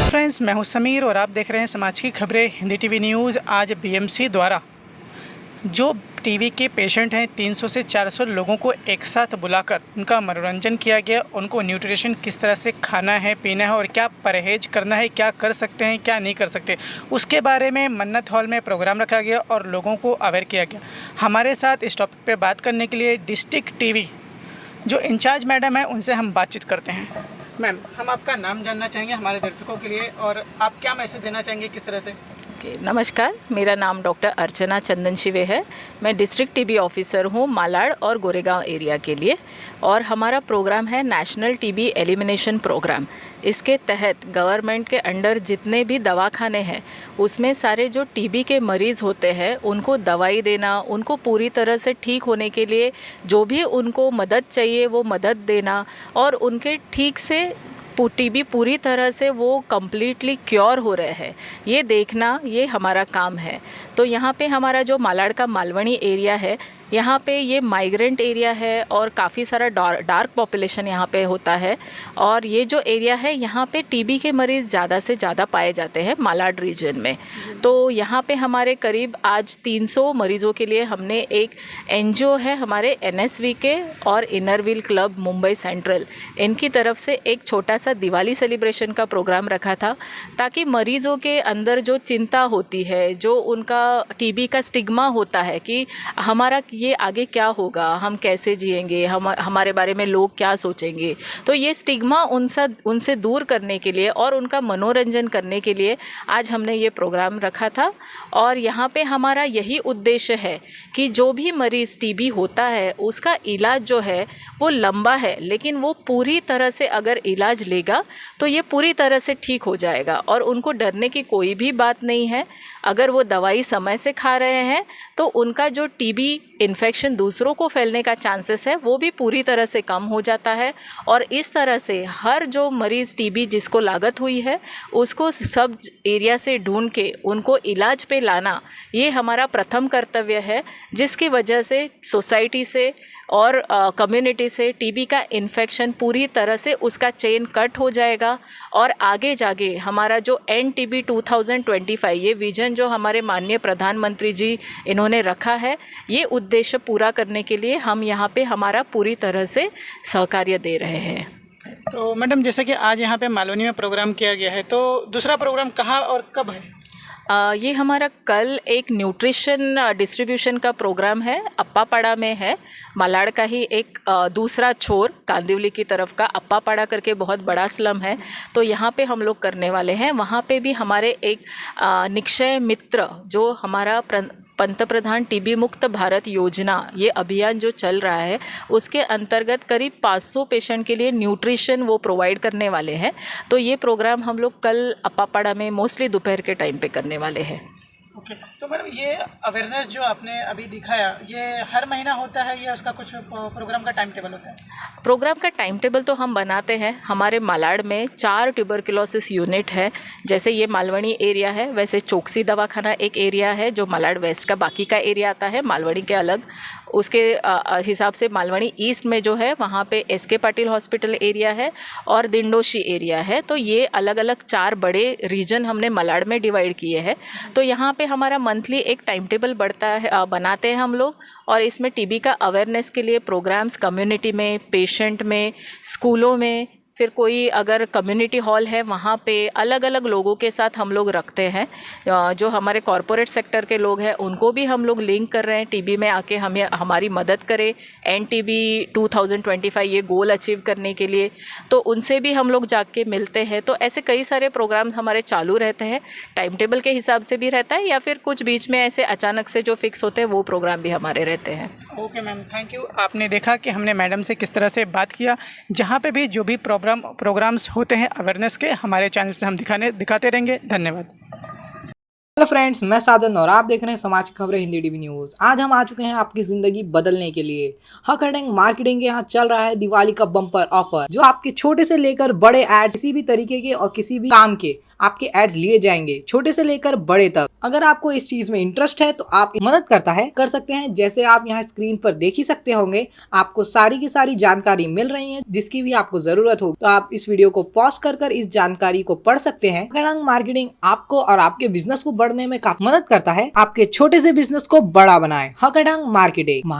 Friends, मैं हूं समीर और आप देख रहे हैं समाज की खबरें हिंदी टीवी न्यूज़। आज बीएमसी द्वारा जो टीवी के पेशेंट हैं 300 से 400 लोगों को एक साथ बुलाकर उनका मनोरंजन किया गया। उनको न्यूट्रिशन किस तरह से खाना है, पीना है और क्या परहेज करना है, क्या कर सकते हैं, क्या नहीं कर सकते, उसके बारे में मन्नत हॉल में प्रोग्राम रखा गया और लोगों को अवेयर किया गया। हमारे साथ इस टॉपिक पे बात करने के लिए डिस्ट्रिक्ट टीवी जो इंचार्ज मैडम है उनसे हम बातचीत करते हैं। मैम, हम आपका नाम जानना चाहेंगे हमारे दर्शकों के लिए और आप क्या मैसेज देना चाहेंगे, किस तरह से? नमस्कार, मेरा नाम डॉक्टर अर्चना चंदन शिवे है। मैं डिस्ट्रिक्ट टीबी ऑफिसर हूँ मालाड और गोरेगांव एरिया के लिए, और हमारा प्रोग्राम है नेशनल टीबी एलिमिनेशन प्रोग्राम। इसके तहत गवर्नमेंट के अंडर जितने भी दवाखाने हैं उसमें सारे जो टीबी के मरीज़ होते हैं उनको दवाई देना, उनको पूरी तरह से ठीक होने के लिए जो भी उनको मदद चाहिए वो मदद देना, और उनके ठीक से टीबी पूरी तरह से वो कम्प्लीटली क्योर हो रहे हैं ये देखना, ये हमारा काम है। तो यहाँ पे हमारा जो मालाड का मालवनी एरिया है, यहाँ पे ये माइग्रेंट एरिया है और काफ़ी सारा डार्क पॉपुलेशन यहाँ पे होता है। और ये जो एरिया है यहाँ पे टीबी के मरीज़ ज़्यादा से ज़्यादा पाए जाते हैं मालाड रीजन में। तो यहाँ पे हमारे करीब आज 300 मरीज़ों के लिए हमने एक एनजीओ है हमारे एनएसवी के और inner wheel club Mumbai central, इनकी तरफ से एक छोटा सा दिवाली सेलिब्रेशन का प्रोग्राम रखा था, ताकि मरीज़ों के अंदर जो चिंता होती है, जो उनका टीबी का स्टिग्मा होता है कि हमारा ये आगे क्या होगा, हम कैसे जिएंगे, हमारे बारे में लोग क्या सोचेंगे, तो ये स्टिग्मा उनसे दूर करने के लिए और उनका मनोरंजन करने के लिए आज हमने ये प्रोग्राम रखा था। और यहाँ पे हमारा यही उद्देश्य है कि जो भी मरीज़ टीबी होता है उसका इलाज जो है वो लंबा है, लेकिन वो पूरी तरह से अगर इलाज लेगा तो ये पूरी तरह से ठीक हो जाएगा और उनको डरने की कोई भी बात नहीं है। अगर वो दवाई समय से खा रहे हैं तो उनका जो टीबी इन्फेक्शन दूसरों को फैलने का चांसेस है वो भी पूरी तरह से कम हो जाता है। और इस तरह से हर जो मरीज़ टीबी जिसको लागत हुई है उसको सब एरिया से ढूंढ के उनको इलाज पे लाना, ये हमारा प्रथम कर्तव्य है, जिसकी वजह से सोसाइटी से और कम्युनिटी से टीबी का इन्फेक्शन पूरी तरह से उसका चेन कट हो जाएगा। और आगे जाके हमारा जो एंड टीबी 2025 ये विजन जो हमारे माननीय प्रधानमंत्री जी इन्होंने रखा है, ये उद्देश्य पूरा करने के लिए हम यहाँ पे हमारा पूरी तरह से सहकार्य दे रहे हैं। तो मैडम, जैसे कि आज यहाँ पे मालवनी में प्रोग्राम किया गया है, तो दूसरा प्रोग्राम कहाँ और कब है? ये हमारा कल एक न्यूट्रिशन डिस्ट्रीब्यूशन का प्रोग्राम है, अप्पापाड़ा में है। मालाड का ही एक दूसरा छोर कांदिवली की तरफ का अप्पापाड़ा करके बहुत बड़ा स्लम है, तो यहाँ पे हम लोग करने वाले हैं। वहाँ पे भी हमारे एक निक्षय मित्र जो हमारा पंतप्रधान टीबी मुक्त भारत योजना, ये अभियान जो चल रहा है उसके अंतर्गत करीब 500 पेशेंट के लिए न्यूट्रिशन वो प्रोवाइड करने वाले हैं। तो ये प्रोग्राम हम लोग कल अप्पापाड़ा में मोस्टली दोपहर के टाइम पे करने वाले हैं। ओके, तो मैडम ये अवेयरनेस जो आपने अभी दिखाया ये हर महीना होता है या उसका कुछ प्रोग्राम का टाइम टेबल होता है? प्रोग्राम का टाइम टेबल तो हम बनाते हैं। हमारे मालाड में 4 ट्यूबरकुलोसिस यूनिट है। जैसे ये मालवनी एरिया है, वैसे चौकसी दवाखाना एक एरिया है जो मालाड वेस्ट का बाकी का एरिया आता है, मालवनी के अलग। उसके हिसाब से मालवनी ईस्ट में जो है वहाँ पे एसके पाटिल हॉस्पिटल एरिया है और दिंडोशी एरिया है। तो ये अलग अलग 4 बड़े रीजन हमने मालाड में डिवाइड किए हैं। तो यहाँ पे हमारा मंथली एक टाइम टेबल बढ़ता है, बनाते हैं हम लोग, और इसमें टीबी का अवेयरनेस के लिए प्रोग्राम्स कम्युनिटी में, पेशेंट में, स्कूलों में, फिर कोई अगर कम्युनिटी हॉल है वहाँ पे अलग अलग लोगों के साथ हम लोग रखते हैं। जो हमारे कॉरपोरेट सेक्टर के लोग हैं उनको भी हम लोग लिंक कर रहे हैं टीबी में आके हमें हमारी मदद करें एन टीबी 2025 ये गोल अचीव करने के लिए, तो उनसे भी हम लोग जाके मिलते हैं। तो ऐसे कई सारे प्रोग्राम हमारे चालू रहते हैं, टाइम टेबल के हिसाब से भी रहता है या फिर कुछ बीच में ऐसे अचानक से जो फिक्स होते हैं वो प्रोग्राम भी हमारे रहते हैं। Okay ma'am, thank you. आपने देखा कि हमने मैडम से किस तरह से बात किया। जहाँ पे भी जो भी प्रोग्राम्स होते हैं अवेयरनेस के, हमारे चैनल से हम दिखाते रहेंगे। धन्यवाद। हेलो फ्रेंड्स, मैं साजन और आप देख रहे हैं समाज की खबरें हिंदी टीवी न्यूज़। आज हम आ चुके हैं आपकी ज़िंदगी बदलने के लिए। हक हेडिंग मार्केटिंग के यहाँ चल रहा है दिवाली का बम्पर ऑफर, जो आपके छोटे से लेकर बड़े एड किसी भी तरीके के और किसी भी काम के आपके एड्स लिए जाएंगे, छोटे से लेकर बड़े तक। अगर आपको इस चीज में इंटरेस्ट है तो आप मदद कर सकते हैं। जैसे आप यहाँ स्क्रीन पर देख ही सकते होंगे, आपको सारी की सारी जानकारी मिल रही है। जिसकी भी आपको जरूरत हो तो आप इस वीडियो को पॉज कर इस जानकारी को पढ़ सकते हैं। हकरंग मार्केटिंग आपको और आपके बिजनेस को बढ़ने में काफी मदद करता है। आपके छोटे से बिजनेस को बड़ा बनाए। हकरंग मार्केटिंग।